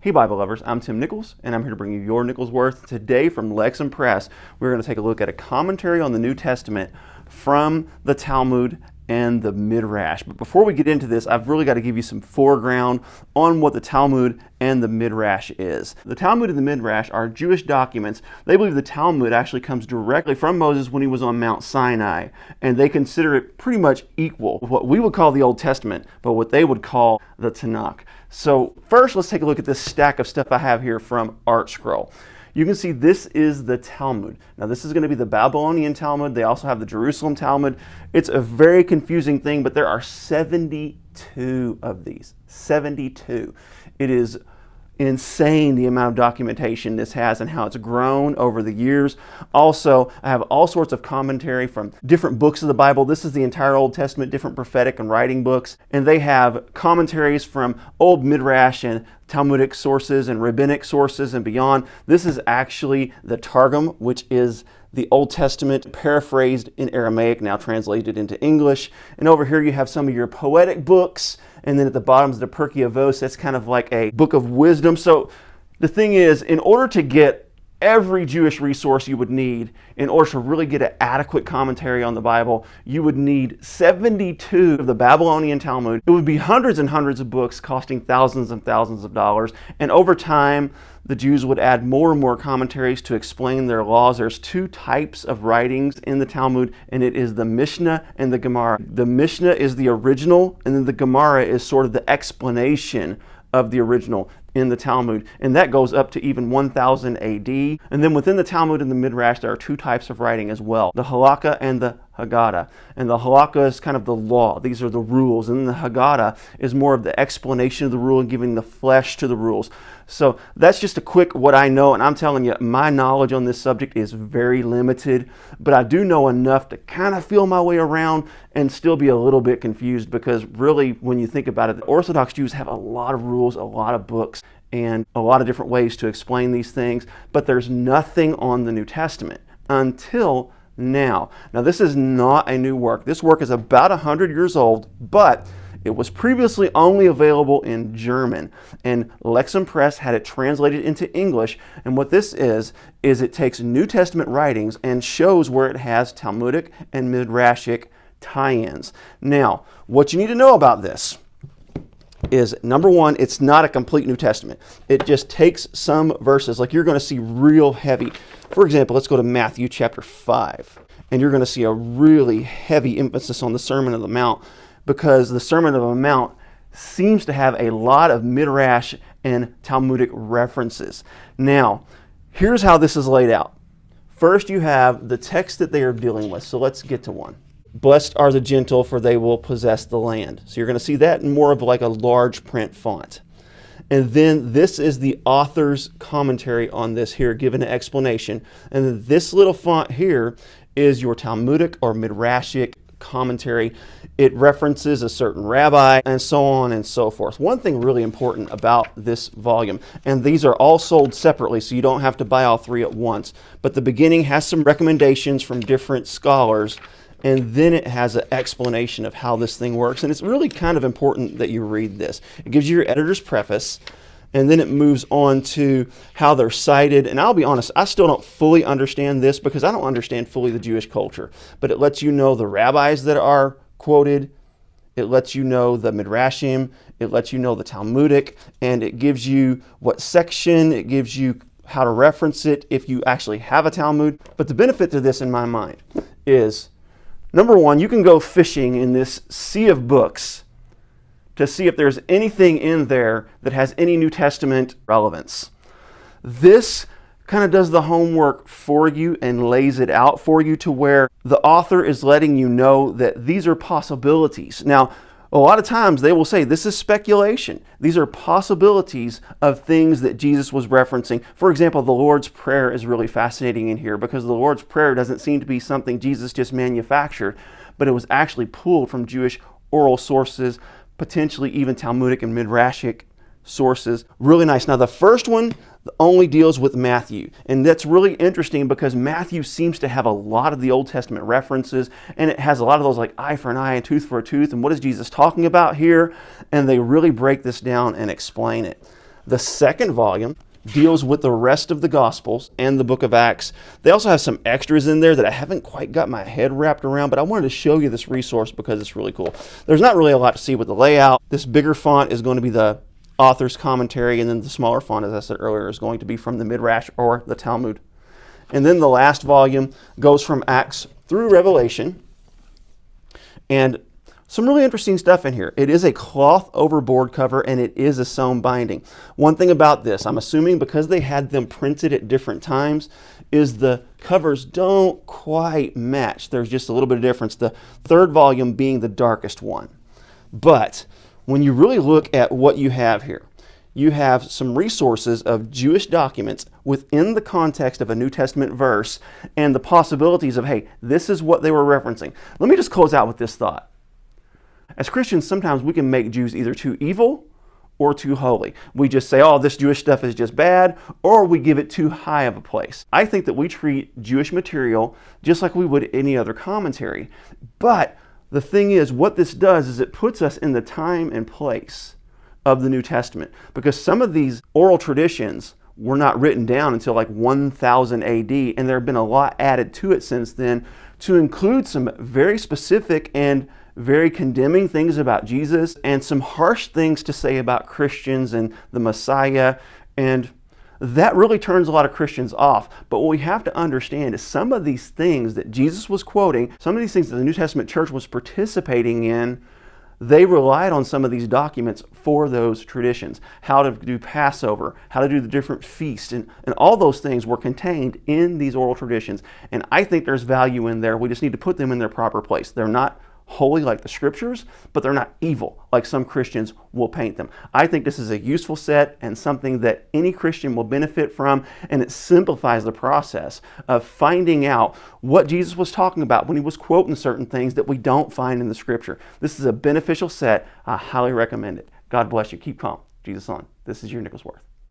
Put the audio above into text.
Hey Bible lovers, I'm Tim Nichols, and I'm here to bring you your Nichols Worth. Today from Lex and Press, we're going to take a look at a commentary on the New Testament from the Talmud and the Midrash. But before we get into this, I've really got to give you some foreground on what the Talmud and the Midrash is. The Talmud and the Midrash are Jewish documents. They believe the Talmud actually comes directly from Moses when he was on Mount Sinai, and they consider it pretty much equal with what we would call the Old Testament, but what they would call the Tanakh. So first, let's take a look at this stack of stuff I have here from ArtScroll. You can see this is the Talmud. Now this is going to be the Babylonian Talmud. They also have the Jerusalem Talmud. It's a very confusing thing, but there are 72 of these. 72. It is insane the amount of documentation this has and how it's grown over the years. Also, I have all sorts of commentary from different books of the Bible. This is the entire Old Testament, different prophetic and writing books. And they have commentaries from Old Midrash and Talmudic sources and rabbinic sources and beyond. This is actually the Targum, which is the Old Testament paraphrased in Aramaic, now translated into English. And over here you have some of your poetic books, and then at the bottom is the Pirkei Avos. That's kind of like a book of wisdom. So the thing is, in order to get every Jewish resource you would need, in order to really get an adequate commentary on the Bible, you would need 72 of the Babylonian Talmud. It would be hundreds and hundreds of books costing thousands and thousands of dollars. And over time, the Jews would add more and more commentaries to explain their laws. There's two types of writings in the Talmud, and it is the Mishnah and the Gemara. The Mishnah is the original, and then the Gemara is sort of the explanation of the original in the Talmud, and that goes up to even 1000 AD. And then within the Talmud and the Midrash, there are two types of writing as well, the Halakha and the Haggadah. And the Halakha is kind of the law. These are the rules. And then the Haggadah is more of the explanation of the rule and giving the flesh to the rules. So that's just a quick what I know, and I'm telling you, my knowledge on this subject is very limited, but I do know enough to kind of feel my way around and still be a little bit confused, because really, when you think about it, the Orthodox Jews have a lot of rules, a lot of books, and a lot of different ways to explain these things, but there's nothing on the New Testament until now. Now, this is not a new work. This work is about 100 years old, but it was previously only available in German, and Lex and Press had it translated into English. And what this is it takes New Testament writings and shows where it has Talmudic and Midrashic tie-ins. Now, what you need to know about this is, number one, it's not a complete New Testament. It just takes some verses, like you're going to see real heavy. For example, let's go to Matthew chapter 5, and you're going to see a really heavy emphasis on the Sermon on the Mount, because the Sermon on the Mount seems to have a lot of Midrash and Talmudic references. Now, here's how this is laid out. First, you have the text that they are dealing with. So let's get to one. Blessed are the gentle, for they will possess the land. So you're going to see that in more of like a large print font. And then this is the author's commentary on this here, given an explanation. And then this little font here is your Talmudic or Midrashic commentary. It references a certain rabbi and so on and so forth. One thing really important about this volume, and these are all sold separately, so you don't have to buy all three at once, but the beginning has some recommendations from different scholars, and then it has an explanation of how this thing works. And it's really kind of important that you read this. It gives you your editor's preface, and then it moves on to how they're cited. And I'll be honest, I still don't fully understand this, because I don't understand fully the Jewish culture. But it lets you know the rabbis that are quoted. It lets you know the Midrashim. It lets you know the Talmudic. And it gives you what section. It gives you how to reference it if you actually have a Talmud. But the benefit to this, in my mind, is, number one, you can go fishing in this sea of books to see if there's anything in there that has any New Testament relevance. This kind of does the homework for you and lays it out for you to where the author is letting you know that these are possibilities. Now, a lot of times they will say this is speculation. These are possibilities of things that Jesus was referencing. For example, the Lord's Prayer is really fascinating in here, because the Lord's Prayer doesn't seem to be something Jesus just manufactured, but it was actually pulled from Jewish oral sources, potentially even Talmudic and Midrashic sources. Really nice. Now, the first one only deals with Matthew, and that's really interesting because Matthew seems to have a lot of the Old Testament references, and it has a lot of those like eye for an eye and tooth for a tooth, and what is Jesus talking about here? And they really break this down and explain it. The second volume deals with the rest of the Gospels and the book of Acts. They also have some extras in there that I haven't quite got my head wrapped around, but I wanted to show you this resource because it's really cool. There's not really a lot to see with the layout. This bigger font is going to be the author's commentary, and then the smaller font, as I said earlier, is going to be from the Midrash or the Talmud. And then the last volume goes from Acts through Revelation, and some really interesting stuff in here. It is a cloth overboard cover, and it is a sewn binding. One thing about this, I'm assuming because they had them printed at different times, is the covers don't quite match. There's just a little bit of difference, the third volume being the darkest one. But when you really look at what you have here, you have some resources of Jewish documents within the context of a New Testament verse and the possibilities of, hey, this is what they were referencing. Let me just close out with this thought. As Christians, sometimes we can make Jews either too evil or too holy. We just say, oh, this Jewish stuff is just bad, or we give it too high of a place. I think that we treat Jewish material just like we would any other commentary. But the thing is, what this does is it puts us in the time and place of the New Testament, because some of these oral traditions were not written down until like 1000 AD, and there have been a lot added to it since then to include some very specific and very condemning things about Jesus and some harsh things to say about Christians and the Messiah, and that really turns a lot of Christians off. But what we have to understand is some of these things that Jesus was quoting, some of these things that the New Testament church was participating in, they relied on some of these documents for those traditions. How to do Passover, how to do the different feasts, and all those things were contained in these oral traditions. And I think there's value in there. We just need to put them in their proper place. They're not holy like the scriptures, but they're not evil like some Christians will paint them. I think this is a useful set and something that any Christian will benefit from, and it simplifies the process of finding out what Jesus was talking about when he was quoting certain things that we don't find in the scripture. This is a beneficial set. I highly recommend it. God bless you. Keep calm. Jesus on. This is your Nicholsworth.